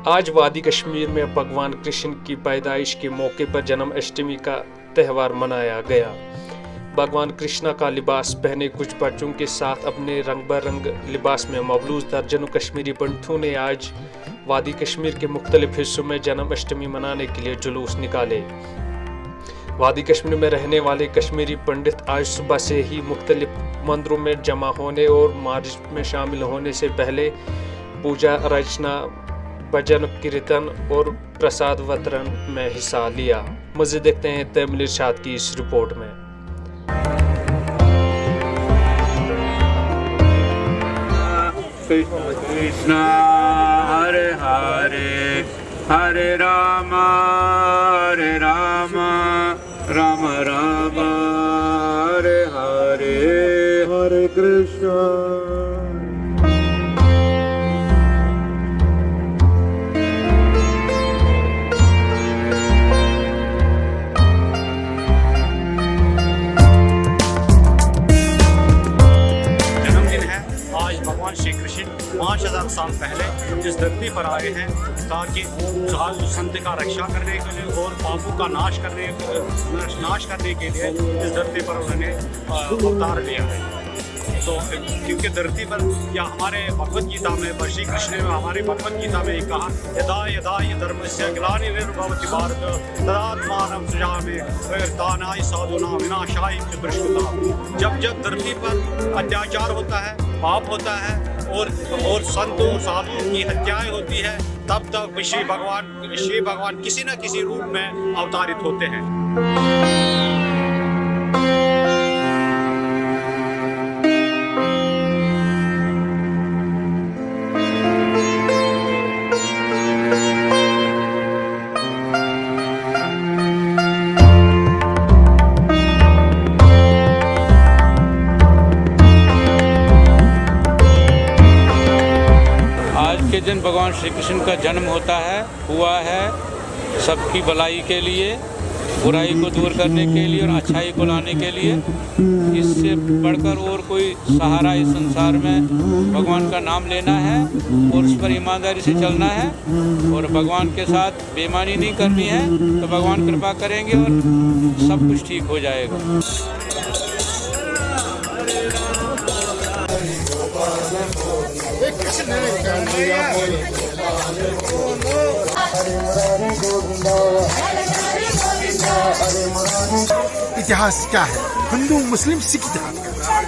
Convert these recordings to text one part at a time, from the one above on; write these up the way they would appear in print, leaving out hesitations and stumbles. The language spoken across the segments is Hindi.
आज वादी कश्मीर में भगवान कृष्ण की पैदाइश के मौके पर जन्माष्टमी का त्यौहार मनाया गया। भगवान कृष्ण का लिबास पहने कुछ बच्चों के साथ अपने रंग बरंग लिबास में मबलूज दर्जनों कश्मीरी पंडितों ने आज वादी कश्मीर के मुख्तलिफ हिस्सों में जन्माष्टमी मनाने के लिए जुलूस निकाले। वादी कश्मीर में रहने वाले कश्मीरी पंडित आज सुबह से ही मुख्तलिफ मंदिरों में जमा होने और मार्च में शामिल होने से पहले पूजा अर्चना, भजन कीर्तन और प्रसाद वितरण में हिस्सा लिया। मज़ीद देखते हैं तैमुल इरशाद की इस रिपोर्ट में। कृष्णा हरे हरे हरे राम राम राम हरे हरे हरे कृष्णा। भगवान श्री कृष्ण 5000 साल पहले इस धरती पर आए हैं ताकि संत का रक्षा करने के लिए और पापों का नाश करने के लिए इस धरती पर उन्होंने अवतार लिया है। तो क्योंकि धरती पर या हमारे भगवत गीता में श्री कृष्ण ने हमारी भगवत गीता में कहा यदा यदा ये धर्मस्य ग्लानिर्भवति भारत तदात्मानं सृजामि प्रयतानाय साधूनां विनाशाय च दुष्कृताम्। जब जब धरती पर अत्याचार होता है, पाप होता है और संतों साधुओं की हत्याएं होती है, तब तक श्री भगवान किसी न किसी रूप में अवतारित होते हैं। के दिन भगवान श्री कृष्ण का जन्म हुआ है सबकी भलाई के लिए, बुराई को दूर करने के लिए और अच्छाई को लाने के लिए। इससे बढ़कर और कोई सहारा इस संसार में भगवान का नाम लेना है और उस पर ईमानदारी से चलना है और भगवान के साथ बेईमानी नहीं करनी है, तो भगवान कृपा करेंगे और सब कुछ ठीक हो जाएगा। इतिहास क्या है? हिंदू मुस्लिम सिख इतिहास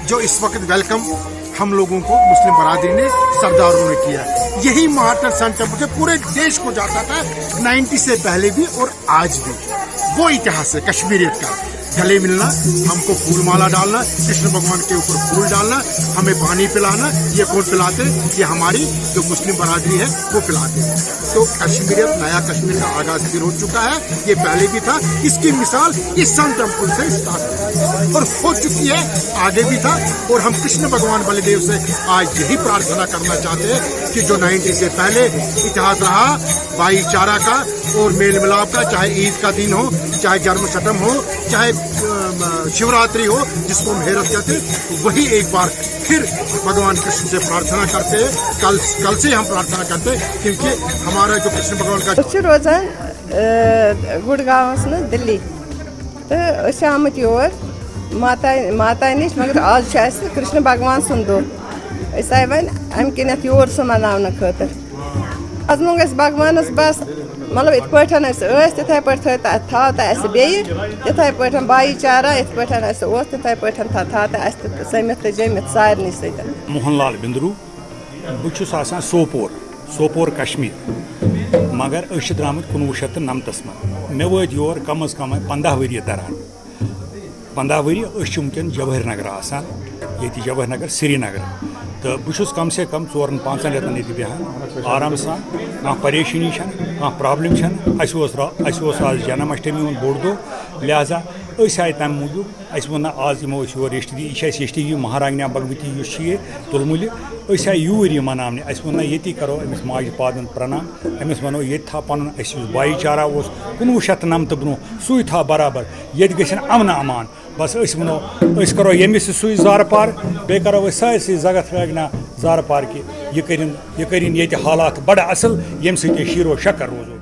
जो इस वक्त वेलकम हम लोगों को मुस्लिम बरादरी ने सरदारों ने किया। यही महाटन सन टेम्पल से पूरे देश को जाता था 90 से पहले भी और आज भी। वो इतिहास है कश्मीरियत का। गले मिलना, हमको फूल माला डालना, कृष्ण भगवान के ऊपर फूल डालना, हमें पानी पिलाना। ये कौन पिलाते? ये हमारी जो मुस्लिम बरादरी है वो पिलाते हैं। तो कश्मीरियत, नया कश्मीर का आगाज फिर हो चुका है। ये पहले भी था। इसकी मिसाल इस सन टेम्पल से स्टार्ट और हो चुकी है, आगे भी था। और हम कृष्ण भगवान बलदेव से आज यही प्रार्थना करना चाहते हैं कि जो 90 से पहले इतिहास रहा भाईचारा का और मेल मिलाप का, चाहे ईद का दिन हो, चाहे जन्माष्टमी हो, चाहे शिवरात्रि हो, जिसको हम हेरत कहते हैं, वही एक बार फिर भगवान कृष्ण से प्रार्थना करते हैं। कल से हम प्रार्थना करते हैं क्योंकि हमारा जो कृष्ण भगवान का रोजान गुड़गांव में दिल्ली तो आमत योर माता निश, मगर आज कृष्ण भगवान सुन दह आए वन अम किन योर सह मना खतर। आज मुंग भगवान बस मतलब इत पे तिथे पे तिथे पे भाईचारा इत पे तिथे पे समित जमित सारे सत। मोहनलाल बिंद्रू बहुत सोपोर कश्मीर, मगर द्राम 1999 में मे वो your come a come 15 worry दरान 15 वरी वनकन जवाहर नगर आसान ये जवाहर नगर श्रीनगर। तो बहुत कम से कम 4-5 रेतन ये बेहान आराम सान, कह परेशानी कह प्रॉब्लम आज जन्माष्टमी हूँ बोड़ दो, लिहाजा आए तम मूजूब वो आज यमो योर यह महारानी भगवती तुलमुल आए यूर मनाने वो ये करो अमिस माज पादन प्रणाम, अमिस वनो ये था पन भाईचारा 1999 ब्रो सू था बराबर ये गन अमन अमान बस वनो करो यमिस सू जार पार बे करो सारसी जगत लगना जार पार कि यह करिन ये हालात बड़ा असल यम शीरो शकर रोजो।